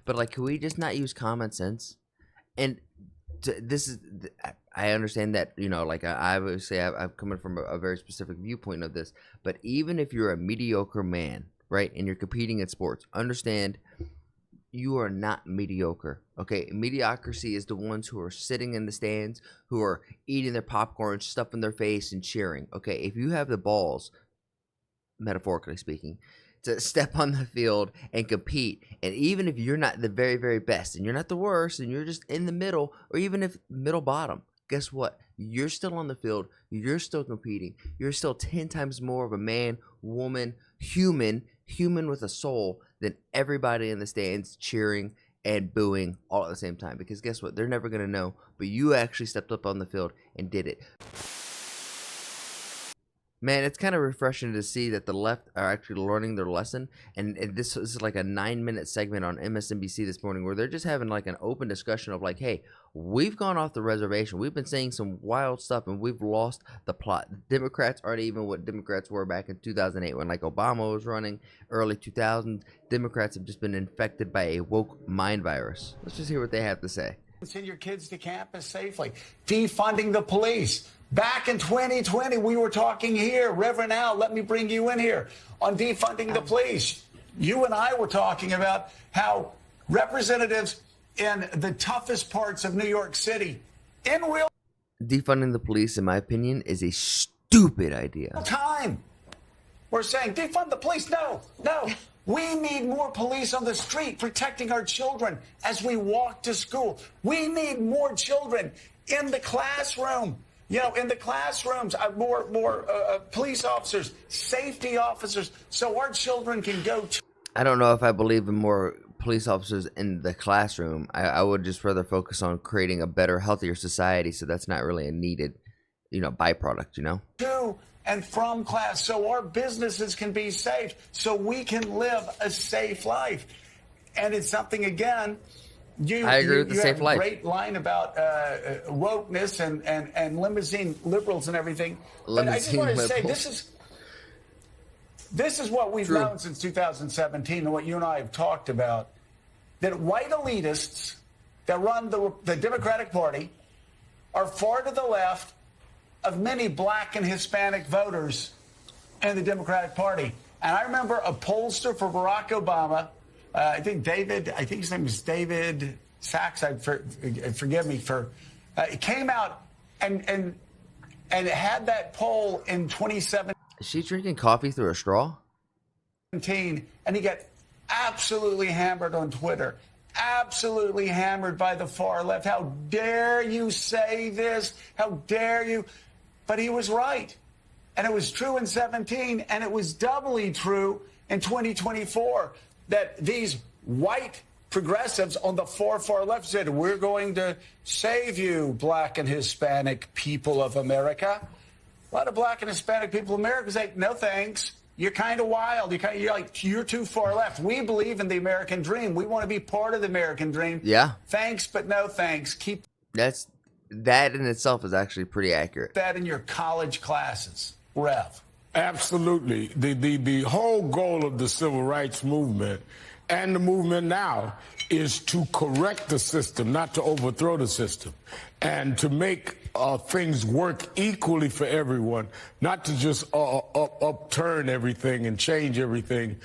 But like, can we just not use common sense? And this is, I understand that, like I obviously I'm coming from a very specific viewpoint of this. But even if you're a mediocre man, right, and you're competing in sports, understand you are not mediocre. Okay, mediocrity is the ones who are sitting in the stands, who are eating their popcorn, stuffing their face, and cheering. Okay, if you have the balls, metaphorically speaking, to step on the field and compete, and even if you're not the very, very best, and you're not the worst, and you're just in the middle, or even if middle bottom, guess what? You're still on the field. You're still competing. You're still 10 times more of a man, woman, human with a soul than everybody in the stands cheering and booing all at the same time. Because guess what? They're never going to know, but you actually stepped up on the field and did it. Man, it's kind of refreshing to see that the left are actually learning their lesson. And this is like a 9-minute segment on MSNBC this morning where they're just having like an open discussion of like, hey, we've gone off the reservation. We've been saying some wild stuff and we've lost the plot. Democrats aren't even what Democrats were back in 2008 when like Obama was running, early 2000s. Democrats have just been infected by a woke mind virus. Let's just hear what they have to say. Send your kids to campus safely. Defunding the police. Back in 2020, we were talking here. Reverend Al, let me bring you in here on defunding the police. You and I were talking about how representatives in the toughest parts of New York City, in real defunding the police, in my opinion, is a stupid idea. Time. We're saying defund the police. No. We need more police on the street protecting our children as we walk to school. We need more children in the classroom. In the classrooms, more police officers, safety officers, so our children can go to. I don't know if I believe in more police officers in the classroom. I would just rather focus on creating a better, healthier society. So that's not really a needed, byproduct, To and from class, so our businesses can be safe, so we can live a safe life. And it's something, again, I agree with the safe life. You have a great line about wokeness and limousine liberals and everything. But I just want to say, this is what we've known since 2017 and what you and I have talked about, that white elitists that run the Democratic Party are far to the left of many black and Hispanic voters in the Democratic Party. And I remember a pollster for Barack Obama, I think his name is David Sachs, forgive me for, it came out and had that poll in 2017. Is she drinking coffee through a straw? And he got absolutely hammered on Twitter. Absolutely hammered by the far left. How dare you say this? How dare you? But he was right. And it was true in 17, and it was doubly true in 2024, that these white progressives on the far left said, we're going to save you, black and Hispanic people of America. A lot of black and Hispanic people of America say, no thanks. You're kind of wild. You're too far left. We believe in the American dream. We want to be part of the American dream. Yeah. Thanks, but no thanks. That in itself is actually pretty accurate. That in your college classes, Rev. Absolutely. The whole goal of the civil rights movement and the movement now is to correct the system, not to overthrow the system, and to make things work equally for everyone, not to just upturn everything and change everything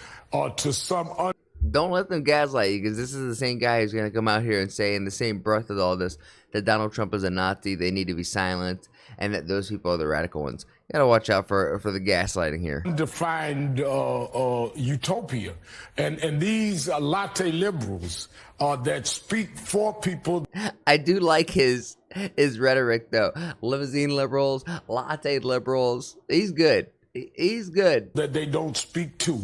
to some. Don't let them gaslight you, because this is the same guy who's going to come out here and say in the same breath with all this that Donald Trump is a Nazi, they need to be silent, and that those people are the radical ones. You got to watch out for the gaslighting here. Undefined utopia. And these latte liberals that speak for people. I do like his rhetoric, though. Limousine liberals, latte liberals. He's good. He's good. That they don't speak to,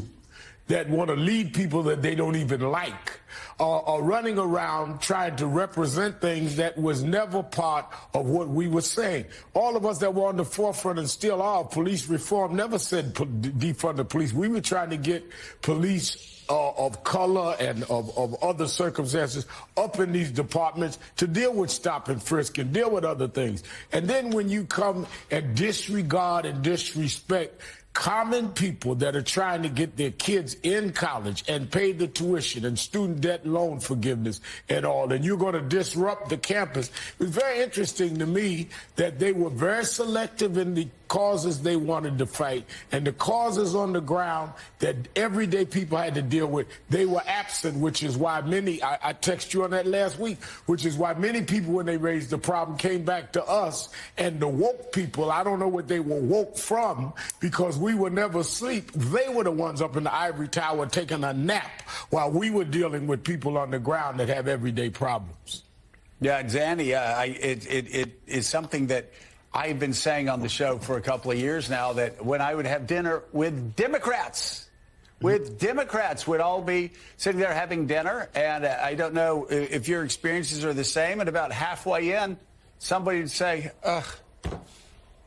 that want to lead people that they don't even like, are running around trying to represent things that was never part of what we were saying. All of us that were on the forefront and still are police reform never said defund the police. We were trying to get police of color and of other circumstances up in these departments to deal with stop and frisk and deal with other things. And then when you come and disregard and disrespect common people that are trying to get their kids in college and pay the tuition and student debt loan forgiveness and all, and you're going to disrupt the campus. It was very interesting to me that they were very selective in the causes they wanted to fight, and the causes on the ground that everyday people had to deal with, they were absent, which is why many, I texted you on that last week, which is why many people, when they raised the problem, came back to us. And the woke people, I don't know what they were woke from, because we were never asleep. They were the ones up in the ivory tower taking a nap while we were dealing with people on the ground that have everyday problems. Yeah, Zanny, it is something that I've been saying on the show for a couple of years now, that when I would have dinner with Democrats, we'd all be sitting there having dinner, and I don't know if your experiences are the same, and about halfway in, somebody would say, ugh,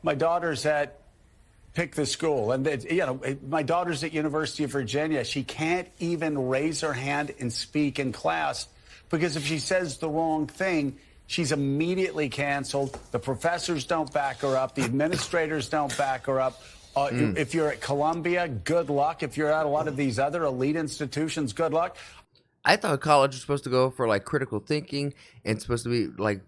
my daughter's at pick the school, and my daughter's at University of Virginia. She can't even raise her hand and speak in class, because if she says the wrong thing, she's immediately canceled. The professors don't back her up. The administrators don't back her up. If you're at Columbia, good luck. If you're at a lot of these other elite institutions, good luck. I thought college was supposed to go for like critical thinking and supposed to be like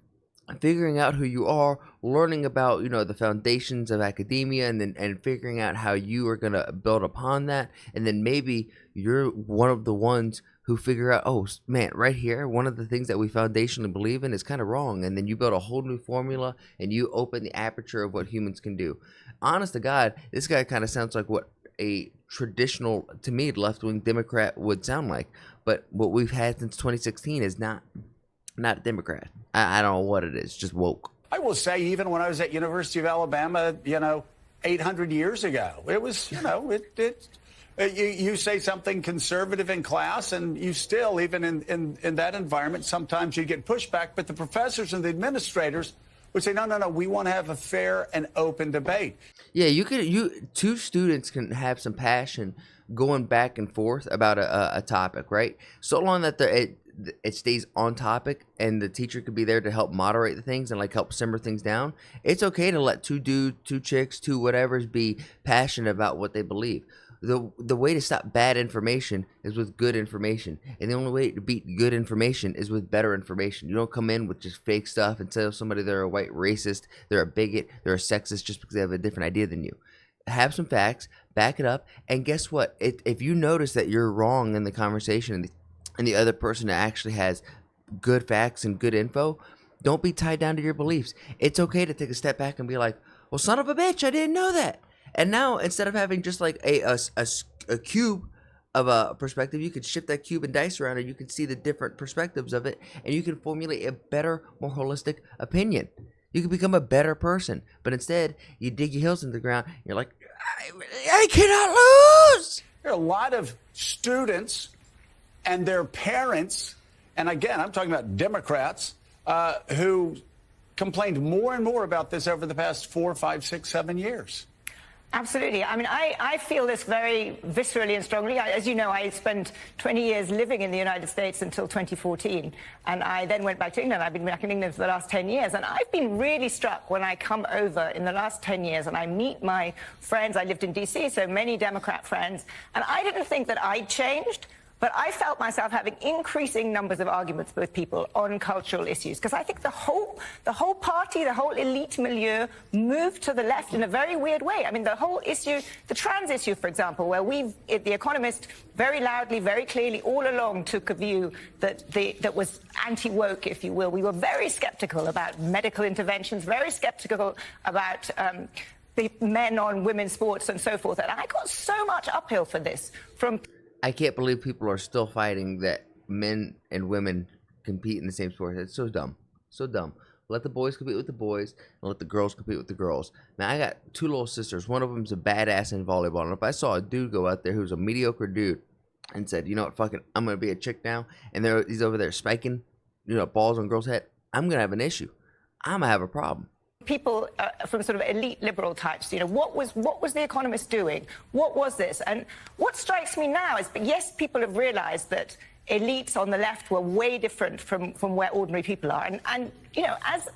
figuring out who you are, learning about, the foundations of academia, and figuring out how you are going to build upon that. And then maybe you're one of the ones who figure out, oh man, right here, one of the things that we foundationally believe in is kind of wrong. And then you build a whole new formula and you open the aperture of what humans can do. Honest to God, this guy kind of sounds like what a traditional, to me, left-wing Democrat would sound like. But what we've had since 2016 is not a Democrat. I don't know what it is, just woke. I will say, even when I was at University of Alabama, 800 years ago, it was, you say something conservative in class, and you still, even in that environment, sometimes you get pushback. But the professors and the administrators would say, no, we want to have a fair and open debate. Yeah, two students can have some passion going back and forth about a topic, right? So long that it stays on topic and the teacher could be there to help moderate the things and like help simmer things down. It's okay to let two dudes, two chicks, two whatevers be passionate about what they believe. The way to stop bad information is with good information. And the only way to beat good information is with better information. You don't come in with just fake stuff and tell somebody they're a white racist, they're a bigot, they're a sexist just because they have a different idea than you. Have some facts, back it up, and guess what? If you notice that you're wrong in the conversation and the other person actually has good facts and good info, don't be tied down to your beliefs. It's okay to take a step back and be like, well, son of a bitch, I didn't know that. And now, instead of having just like a cube of a perspective, you could shift that cube and dice around, and you can see the different perspectives of it, and you can formulate a better, more holistic opinion. You can become a better person. But instead, you dig your heels into the ground, and you're like, I cannot lose. There are a lot of students and their parents, and again, I'm talking about Democrats, who complained more and more about this over the past 4, 5, 6, 7 years. Absolutely. I mean, I feel this very viscerally and strongly. As you know, I spent 20 years living in the United States until 2014, and I then went back to England. I've been back in England for the last 10 years, and I've been really struck when I come over in the last 10 years and I meet my friends. I lived in D.C., so many Democrat friends, and I didn't think that I'd changed. But I felt myself having increasing numbers of arguments with people on cultural issues, because I think the whole party, the whole elite milieu moved to the left in a very weird way. I mean, the whole issue, the trans issue, for example, where The Economist very loudly, very clearly all along took a view that was anti-woke, if you will. We were very skeptical about medical interventions, very skeptical about the men on women's sports and so forth. And I got so much uphill for this from... I can't believe people are still fighting that men and women compete in the same sport. It's so dumb. So dumb. Let the boys compete with the boys and let the girls compete with the girls. Now, I got two little sisters. One of them's a badass in volleyball. And if I saw a dude go out there who's a mediocre dude and said, you know what, fucking, I'm going to be a chick now, and he's over there spiking, balls on girls' head, I'm going to have an issue. I'm going to have a problem. People from sort of elite liberal types, what was The Economist doing? What was this? And what strikes me now is, yes, people have realized that elites on the left were way different from where ordinary people are. And you know, as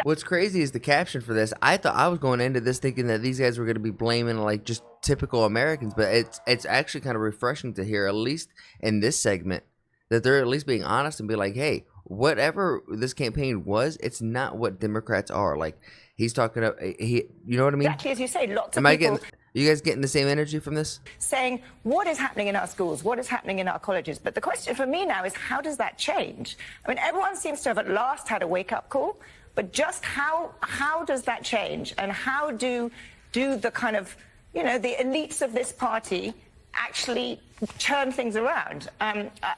what's crazy is the caption for this. I thought I was going into this thinking that these guys were going to be blaming like just typical Americans, but it's actually kind of refreshing to hear, at least in this segment, that they're at least being honest and be like, hey, whatever this campaign was, it's not what Democrats are. Like, he's talking about, you know what I mean? Exactly as you say, lots of people. You guys getting the same energy from this? Saying, what is happening in our schools? What is happening in our colleges? But the question for me now is, how does that change? I mean, everyone seems to have at last had a wake-up call, but just how does that change? And how do the kind of, you know, the elites of this party actually turn things around?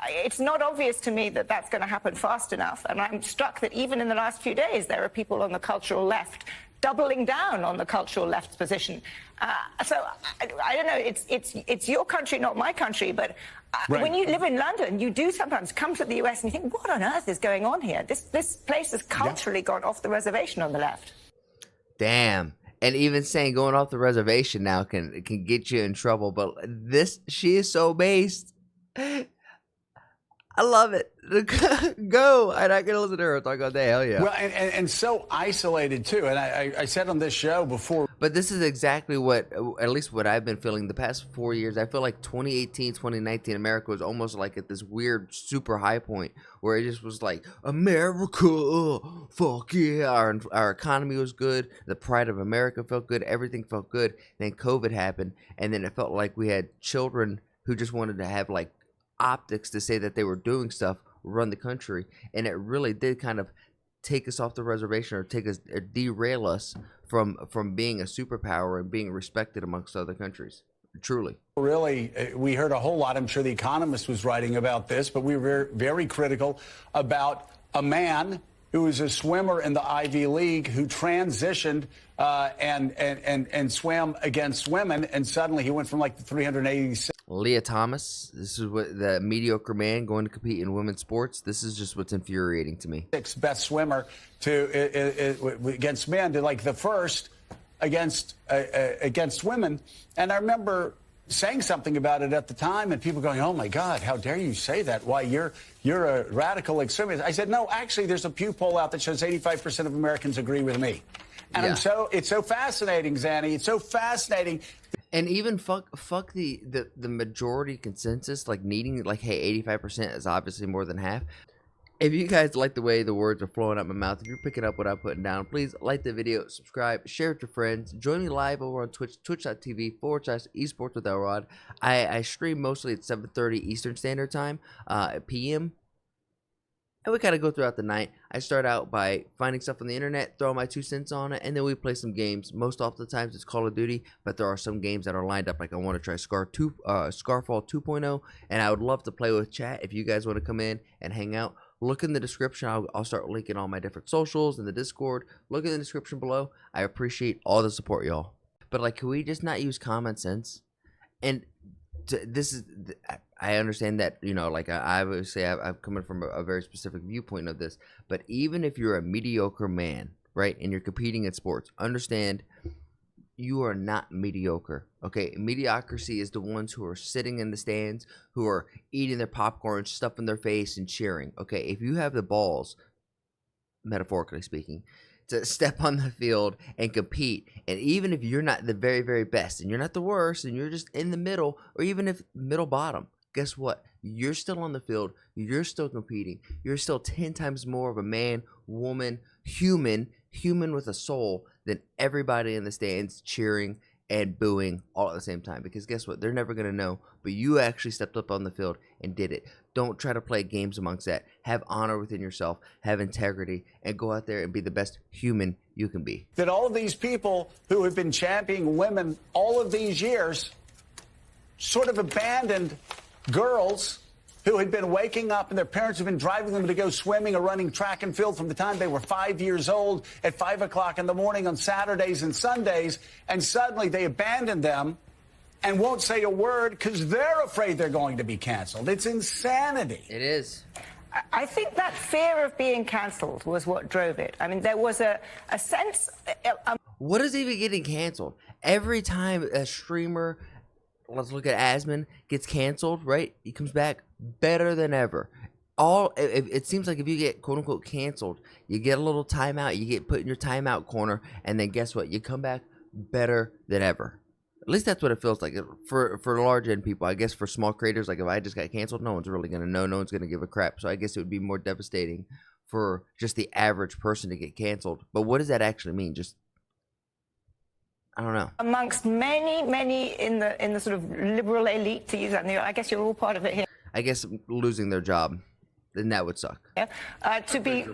It's not obvious to me that that's going to happen fast enough. And I'm struck that even in the last few days, there are people on the cultural left doubling down on the cultural left's position. So I don't know. It's your country, not my country. But when you live in London, you do sometimes come to the US and you think, what on earth is going on here? This place has culturally gone off the reservation on the left. Damn. And even saying going off the reservation now can get you in trouble. But she is so based. I love it. Go. I'm not going to listen to her talk all day. Hell yeah. Well, and so isolated, too. And I said on this show before. But this is exactly what, at least what I've been feeling the past 4 years. I feel like 2018, 2019, America was almost like at this weird super high point where it just was like, America, fuck yeah. Our economy was good. The pride of America felt good. Everything felt good. Then COVID happened. And then it felt like we had children who just wanted to have like optics to say that they were doing stuff, run the country, and it really did kind of take us off the reservation or derail us from being a superpower and being respected amongst other countries. Truly. Really, we heard a whole lot. I'm sure The Economist was writing about this, but we were very critical about a man who was a swimmer in the Ivy League who transitioned and swam against women, and suddenly he went from like the 386. Leah Thomas, this is what the mediocre man going to compete in women's sports. This is just what's infuriating to me. Sixth best swimmer against men to like the first against women, and I remember saying something about it at the time, and people going, "Oh my God, how dare you say that? Why you're a radical extremist?" I said, "No, actually, there's a Pew poll out that shows 85% of Americans agree with me." And yeah. It's so fascinating, Zanny. It's so fascinating. And even fuck the majority consensus, like needing like, hey, 85% is obviously more than half. If you guys like the way the words are flowing out my mouth, if you're picking up what I'm putting down, please like the video, subscribe, share it with your friends. Join me live over on Twitch, twitch.tv/esports with Elrod. I stream mostly at 7:30 Eastern Standard Time, PM. And we kind of go throughout the night. I start out by finding stuff on the internet, throw my 2 cents on it, and then we play some games. Most often times it's Call of Duty, but there are some games that are lined up. Like I want to try Scarfall 2.0, and I would love to play with chat. If you guys want to come in and hang out, look in the description. I'll start linking all my different socials in the Discord. Look in the description below. I appreciate all the support, y'all. But like, can we just not use common sense? And I understand that, you know, like I would say I'm coming from a very specific viewpoint of this, but even if you're a mediocre man, right, and you're competing in sports, understand you are not mediocre, okay? Mediocrity is the ones who are sitting in the stands, who are eating their popcorn, stuffing their face, and cheering, okay? If you have the balls, metaphorically speaking, to step on the field and compete, and even if you're not the very, very best, and you're not the worst, and you're just in the middle, or even if middle bottom, guess what? You're still on the field. You're still competing. You're still 10 times more of a man, woman, human with a soul than everybody in the stands cheering and booing all at the same time. Because guess what? They're never going to know. But you actually stepped up on the field and did it. Don't try to play games amongst that. Have honor within yourself. Have integrity. And go out there and be the best human you can be. That all of these people who have been championing women all of these years sort of abandoned girls who had been waking up and their parents have been driving them to go swimming or running track and field from the time they were 5 years old at 5 o'clock in the morning on Saturdays and Sundays, and suddenly they abandon them and won't say a word because they're afraid they're going to be canceled. It's insanity. It is. I think that fear of being cancelled was what drove it. I mean, there was a sense... What is even getting canceled? Every time a streamer let's look at Asman, gets canceled, right? He comes back better than ever. It seems like if you get quote unquote canceled, you get a little timeout, you get put in your timeout corner, and then guess what? You come back better than ever. At least that's what it feels like for large end people. I guess for small creators, like if I just got canceled, no one's really gonna know. No one's gonna give a crap. So I guess it would be more devastating for just the average person to get canceled. But what does that actually mean? Just I don't know. Amongst many in the sort of liberal elite, to use that, I guess you're all part of it here. I guess losing their job, then that would suck. Yeah. To be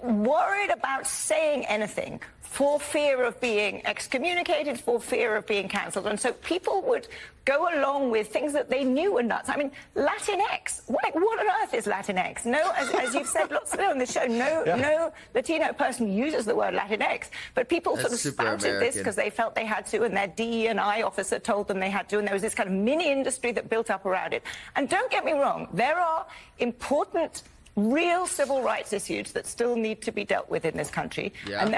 worried about saying anything for fear of being excommunicated, for fear of being cancelled. And so people would go along with things that they knew were nuts. I mean, Latinx. What on earth is Latinx? No, as you've said lots of on the show, no Latino person uses the word Latinx. But people sort of spouted this because they felt they had to, and their DE&I officer told them they had to, and there was this kind of mini industry that built up around it. And don't get me wrong, there are important real civil rights issues that still need to be dealt with in this country. Yeah. And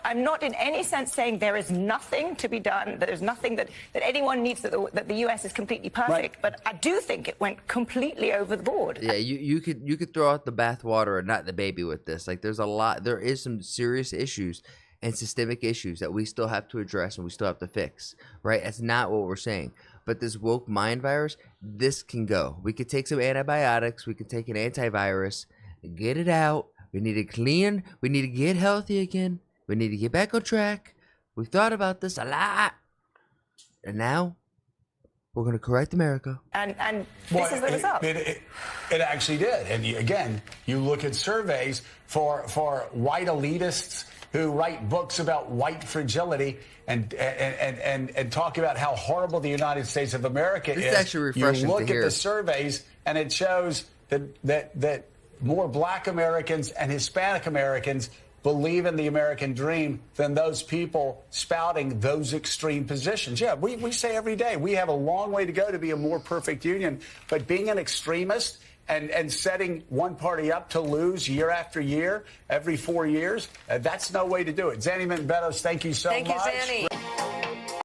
I'm not in any sense saying there is nothing to be done, there's nothing that anyone needs, that the US is completely perfect. Right. But I do think it went completely over the board. Yeah, you could throw out the bathwater and not the baby with this. Like there is some serious issues and systemic issues that we still have to address and we still have to fix. Right? That's not what we're saying. But this woke mind virus, this can go. We could take some antibiotics. We could take an antivirus, get it out. We need it clean. We need to get healthy again. We need to get back on track. We've thought about this a lot. And now we're going to correct America. And this is the result. It actually did. And again, you look at surveys for white elitists who write books about white fragility and talk about how horrible the United States of America is. It's actually refreshing to hear. You look at the surveys, and it shows that more Black Americans and Hispanic Americans believe in the American dream than those people spouting those extreme positions. Yeah, we say every day we have a long way to go to be a more perfect union, but being an extremist and setting one party up to lose year after year, every 4 years, that's no way to do it. Zanny Betos, thank you so much. Thank you, Zanny.